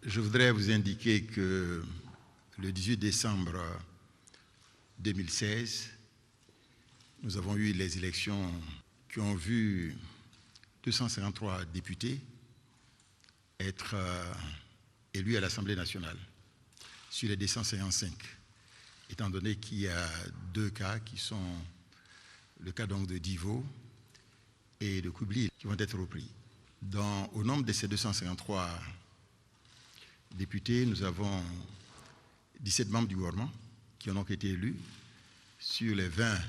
Je voudrais vous indiquer que le 18 décembre 2016, nous avons eu les élections qui ont vu 253 députés être élus à l'Assemblée nationale sur les 255, étant donné qu'il y a deux cas qui sont le cas donc de Divo et de Koubli qui vont être repris. Au nombre de ces 253 députés, nous avons 17 membres du gouvernement qui ont donc été élus sur les 20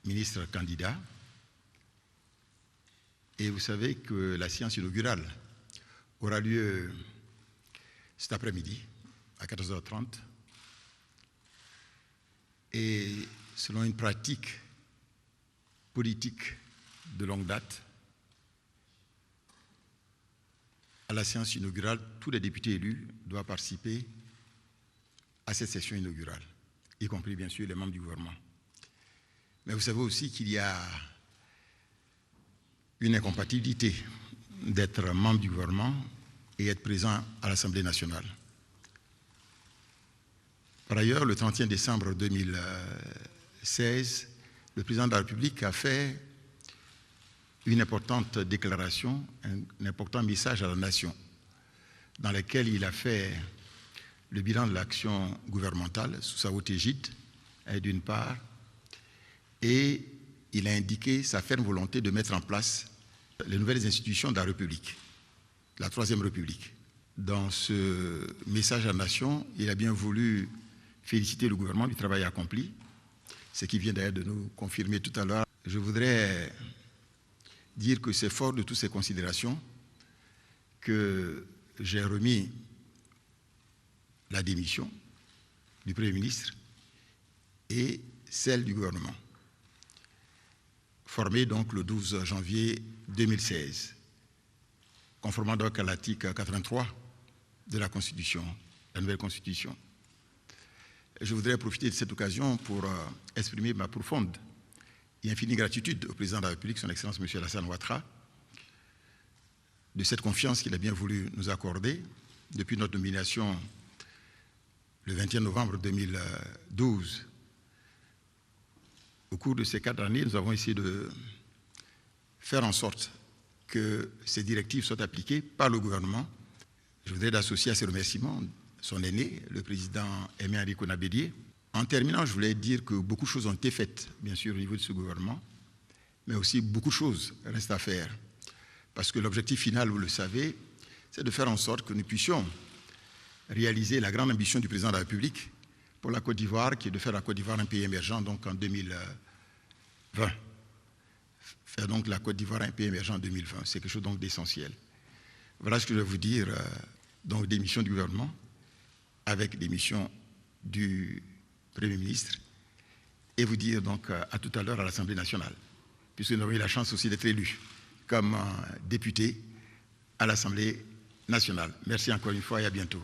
ministres candidats. Et vous savez que la séance inaugurale aura lieu cet après-midi à 14h30. Et selon une pratique politique de longue date, à la séance inaugurale, tous les députés élus doivent participer à cette session inaugurale, y compris bien sûr les membres du gouvernement. Mais vous savez aussi qu'il y a une incompatibilité d'être membre du gouvernement et être présent à l'Assemblée nationale. Par ailleurs, le 31 décembre 2016, le président de la République a fait une importante déclaration, un important message à la nation, dans lequel il a fait le bilan de l'action gouvernementale sous sa haute égide, d'une part, et il a indiqué sa ferme volonté de mettre en place les nouvelles institutions de la République, la Troisième République. Dans ce message à la nation, il a bien voulu féliciter le gouvernement du travail accompli, ce qui vient d'ailleurs de nous confirmer tout à l'heure. Je voudrais dire que c'est fort de toutes ces considérations que j'ai remis la démission du Premier ministre et celle du gouvernement, formée donc le 12 janvier 2016, conformément donc à l'article 83 de la Constitution, la nouvelle Constitution. Je voudrais profiter de cette occasion pour exprimer ma profonde et infinie gratitude au président de la République, son Excellence M. Alassane Ouattara, de cette confiance qu'il a bien voulu nous accorder depuis notre nomination le 21 novembre 2012. Au cours de ces 4 années, nous avons essayé de faire en sorte que ces directives soient appliquées par le gouvernement. Je voudrais associer à ces remerciements son aîné, le président Aimé Henri Konabédié. En terminant, je voulais dire que beaucoup de choses ont été faites, bien sûr, au niveau de ce gouvernement, mais aussi beaucoup de choses restent à faire. Parce que l'objectif final, vous le savez, c'est de faire en sorte que nous puissions réaliser la grande ambition du président de la République pour la Côte d'Ivoire, qui est de faire la Côte d'Ivoire un pays émergent donc en 2020. Faire donc la Côte d'Ivoire un pays émergent en 2020, c'est quelque chose donc d'essentiel. Voilà ce que je vais vous dire donc des missions du gouvernement, avec des missions du Premier ministre, et vous dire donc à tout à l'heure à l'Assemblée nationale, puisque nous avons eu la chance aussi d'être élus comme députés à l'Assemblée nationale. Merci encore une fois et à bientôt.